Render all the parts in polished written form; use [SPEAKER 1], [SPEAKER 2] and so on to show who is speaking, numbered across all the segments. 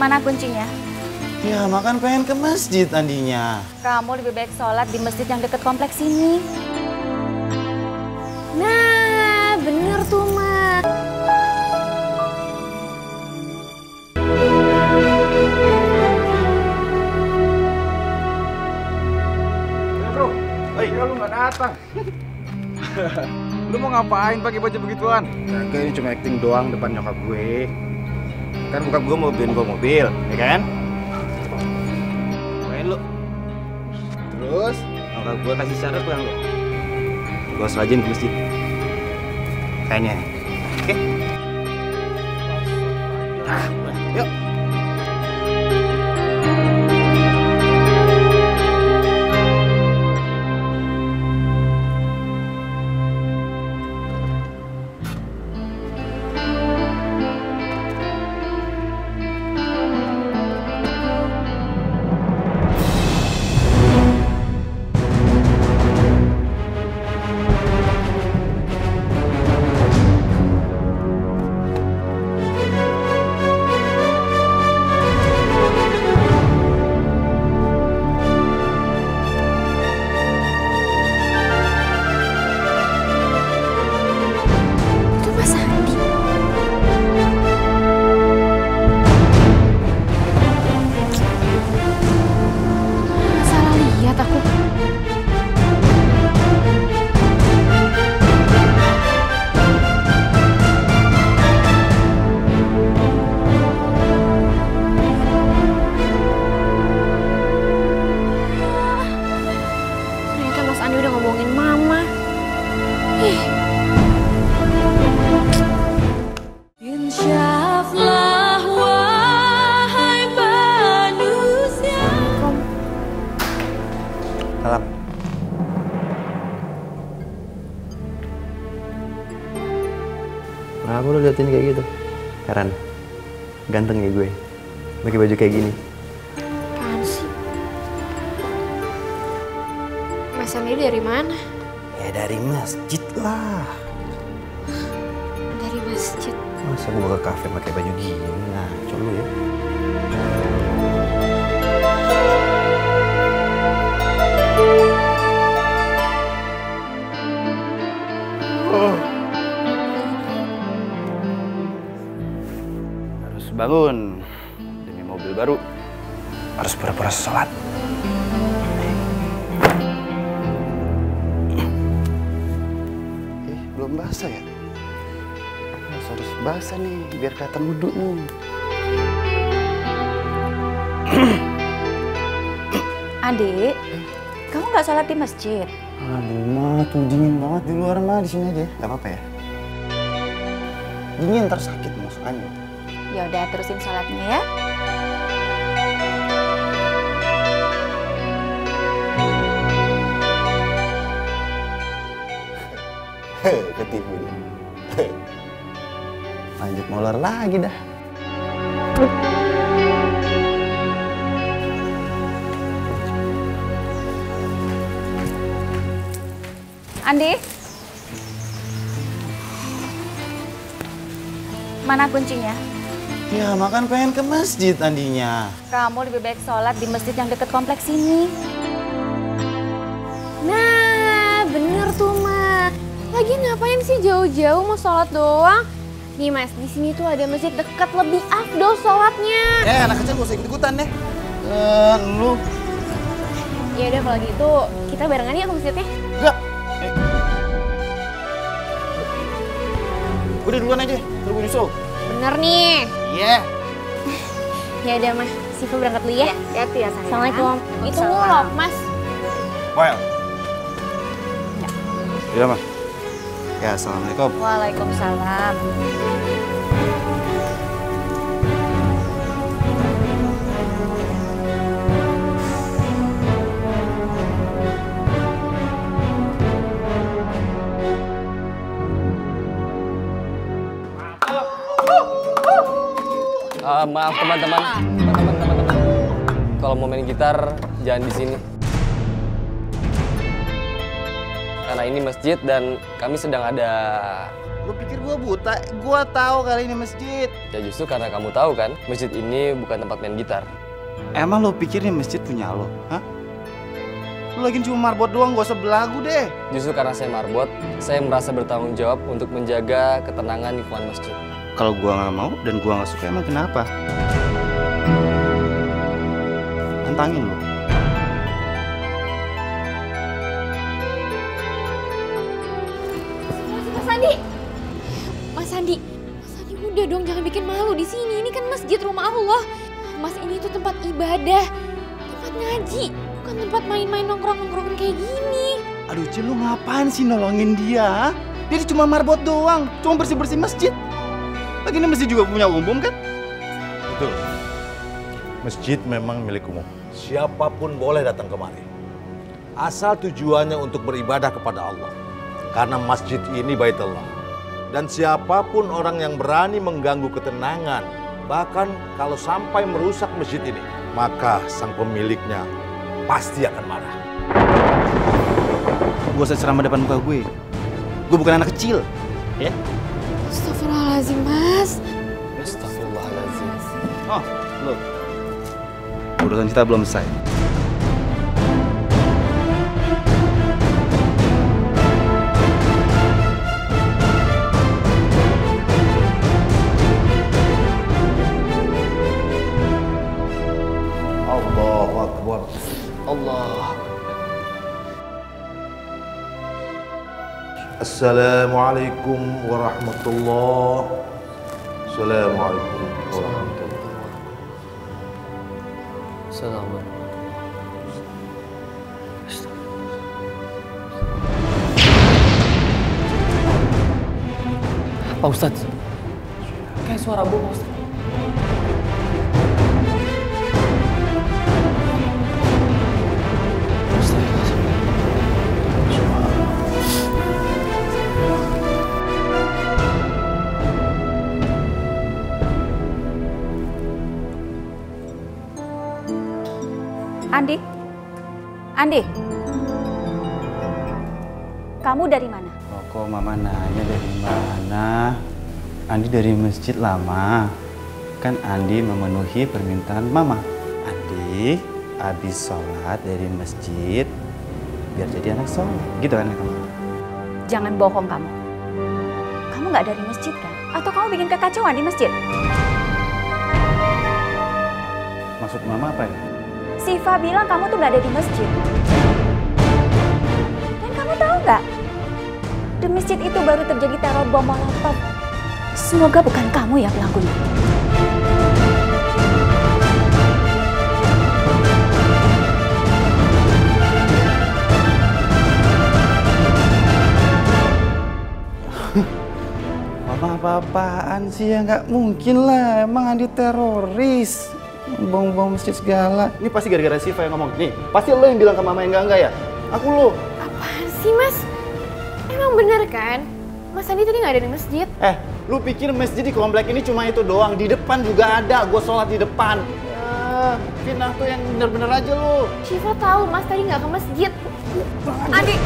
[SPEAKER 1] Mana kuncinya?
[SPEAKER 2] Ya, makan pengen ke masjid Andinya.
[SPEAKER 1] Kamu lebih baik sholat di masjid yang dekat kompleks ini.
[SPEAKER 3] Nah, bener tuh, Ma.
[SPEAKER 4] Ya, bro. Ya, lu nggak datang. Lu mau ngapain pakai baju begituan?
[SPEAKER 2] Kagak, ini cuma acting doang depan nyokap gue. Kan bokap gue mau beliin gue mobil, ya kan? Main lu. Terus, nyokap gue kasih syarat pulang lu. Gue selajin ke masjid. Kayaknya. Oke? Ah, yuk.
[SPEAKER 3] Itu Mas Andi. Salah lihat aku. Ternyata Mas Andi udah ngomongin Mama. Ih.
[SPEAKER 5] Insyaflah wahai manusia.
[SPEAKER 2] Salam. Kenapa lu liatin kayak gitu? Heran. Ganteng ya gue. Pakai baju kayak gini.
[SPEAKER 3] Apaan sih? Mas Andi dari mana?
[SPEAKER 2] Ya dari masjid lah.
[SPEAKER 3] Dari masjid.
[SPEAKER 2] Masa gue ke kafe pakai baju gini? Nah, coba lu ya. Harus bangun demi mobil baru. Harus pura-pura sholat. Belum basah ya? Harus basah nih, biar kelihatan wudhu nih.
[SPEAKER 1] Adik, kamu nggak sholat di masjid?
[SPEAKER 2] Aduh, Ma, tuh dingin banget di luar, Ma. Di sini aja. Gak apa-apa ya? Dingin, ntar sakit masuk angin.
[SPEAKER 1] Ya udah, terusin sholatnya ya.
[SPEAKER 2] Ketipu dia. Lanjut molor lagi dah.
[SPEAKER 1] Andi, mana kuncinya?
[SPEAKER 2] Ya, makan pengen ke masjid Andinya.
[SPEAKER 1] Kamu lebih baik sholat di masjid yang dekat kompleks ini.
[SPEAKER 3] Nah, bener tuh, Ma. Lagi ngapain sih jauh-jauh mau sholat doang? Nih, Mas, di sini tuh ada masjid dekat, lebih afdol sholatnya.
[SPEAKER 2] Anak kecil gak usah ikut-ikutan deh. Lu.
[SPEAKER 3] Ya udah kalau gitu, kita barengan ya ke masjidnya.
[SPEAKER 2] Enggak. Udah duluan aja, terus gue nyusul.
[SPEAKER 3] Bener nih.
[SPEAKER 2] Iya.
[SPEAKER 3] Ya udah, Mas. Siva berangkat dulu ya.
[SPEAKER 1] Hati-hati ya, sayang.
[SPEAKER 3] Assalamualaikum. Itu loh, Mas.
[SPEAKER 2] Well. Iya, Ma. Ya, assalamualaikum.
[SPEAKER 1] Waalaikumsalam.
[SPEAKER 6] Maaf teman-teman. Kalau mau main gitar jangan di sini. Karena ini masjid dan kami sedang ada
[SPEAKER 2] Lu pikir gua buta? Gua tahu kali ini masjid.
[SPEAKER 6] Ya justru karena kamu tahu kan, masjid ini bukan tempat main gitar.
[SPEAKER 2] Emang lo pikir ini masjid punya lo? Hah? Lu lagi cuma marbot doang, gak usah belagu deh.
[SPEAKER 6] Justru karena saya marbot, saya merasa bertanggung jawab untuk menjaga ketenangan lingkungan masjid.
[SPEAKER 2] Kalau gua nggak mau dan gua nggak suka, emang kenapa? Tantangin lo.
[SPEAKER 3] Mas Andi. Mas Andi udah dong, jangan bikin malu di sini. Ini kan masjid, rumah Allah. Mas, ini tuh tempat ibadah, tempat ngaji, bukan tempat main-main nongkrong-nongkrongan kayak gini.
[SPEAKER 2] Aduh Cil, lu ngapain sih nolongin dia? Dia cuma marbot doang, cuma bersih-bersih masjid. Lagi ini masjid juga punya umum kan?
[SPEAKER 7] Betul. Masjid memang milik umum. Siapapun boleh datang kemari. Asal tujuannya untuk beribadah kepada Allah. Karena masjid ini Baitullah. Dan siapapun orang yang berani mengganggu ketenangan, bahkan kalau sampai merusak masjid ini, maka sang pemiliknya pasti akan marah.
[SPEAKER 2] Gua usah ceramah depan muka gue. Gue bukan anak kecil, ya?
[SPEAKER 3] Astagfirullahaladzim, Mas.
[SPEAKER 6] Astagfirullahaladzim.
[SPEAKER 2] Oh, belum. Urusan kita belum selesai.
[SPEAKER 7] Allahu Akbar.
[SPEAKER 6] Allah.
[SPEAKER 7] Assalamualaikum warahmatullahi. Assalamualaikum warahmatullahi.
[SPEAKER 6] Assalamualaikum. Pak Ustadz, kayak suara bom, Ustadz.
[SPEAKER 1] Andi, kamu dari mana?
[SPEAKER 2] Kok mama nanya dari mana? Andi dari masjid lama. Kan Andi memenuhi permintaan mama. Andi habis sholat dari masjid biar jadi anak soleh. Gitu kan kamu?
[SPEAKER 1] Jangan bohong kamu. Kamu nggak dari masjid kan? Atau kamu bikin kekacauan di masjid?
[SPEAKER 2] Maksud mama apa ya?
[SPEAKER 1] Siva bilang kamu tuh nggak ada di masjid. Dan kamu tahu nggak? Di masjid itu baru terjadi teror bom molotov. Semoga bukan kamu ya pelakunya.
[SPEAKER 2] Mama apa-apaan sih ya? Nggak mungkin lah, emang Andi teroris. Bom-bom masjid segala. Ini pasti gara-gara Siva yang ngomong. Nih, pasti lo yang bilang ke mama yang enggak ya? Aku lo.
[SPEAKER 3] Apaan sih, Mas? Emang bener kan? Mas Andi tadi nggak ada di masjid.
[SPEAKER 2] Lu pikir masjid di komplek ini cuma itu doang? Di depan juga ada. Gue sholat di depan. Ya, fitnah tuh yang bener-bener aja lu.
[SPEAKER 3] Syifa tahu Mas tadi nggak ke masjid. Andi.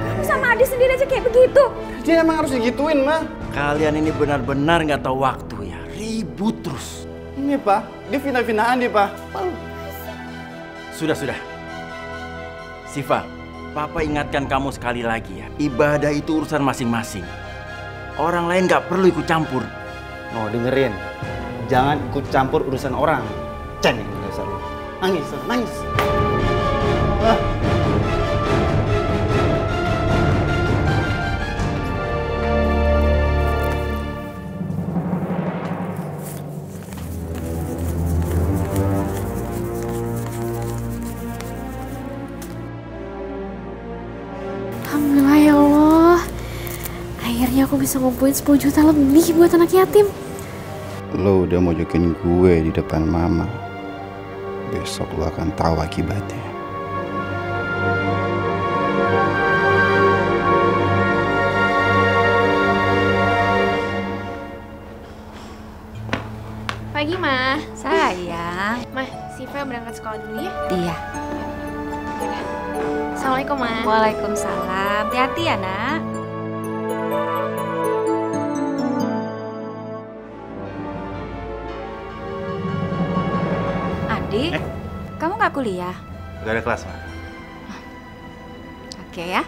[SPEAKER 1] Kamu sama Adi sendiri aja kayak begitu.
[SPEAKER 2] Dia emang harus digituin, mah.
[SPEAKER 8] Kalian ini benar-benar nggak tahu waktu ya, ribut terus.
[SPEAKER 2] Ini Pak, dia fitnah-fitnah Andi, Pak.
[SPEAKER 8] Sudah. Siva, Papa ingatkan kamu sekali lagi ya, ibadah itu urusan masing-masing. Orang lain nggak perlu ikut campur.
[SPEAKER 2] No, dengerin. Jangan ikut campur urusan orang. Cengeng dasar lu. Nangis.
[SPEAKER 3] Alhamdulillah ya Allah. Akhirnya aku bisa ngumpulin 10 juta lebih buat anak yatim.
[SPEAKER 2] Lo udah mojokin gue di depan mama. Besok lo akan tahu akibatnya.
[SPEAKER 3] Pagi, Ma.
[SPEAKER 1] Sayang.
[SPEAKER 3] Ma, Siva berangkat sekolah dulu ya?
[SPEAKER 1] Iya.
[SPEAKER 3] Assalamualaikum, Ma.
[SPEAKER 1] Waalaikumsalam. Hati-hati ya, Nak. Andi, kamu nggak kuliah?
[SPEAKER 2] Gak ada kelas, Ma.
[SPEAKER 1] Oke ya.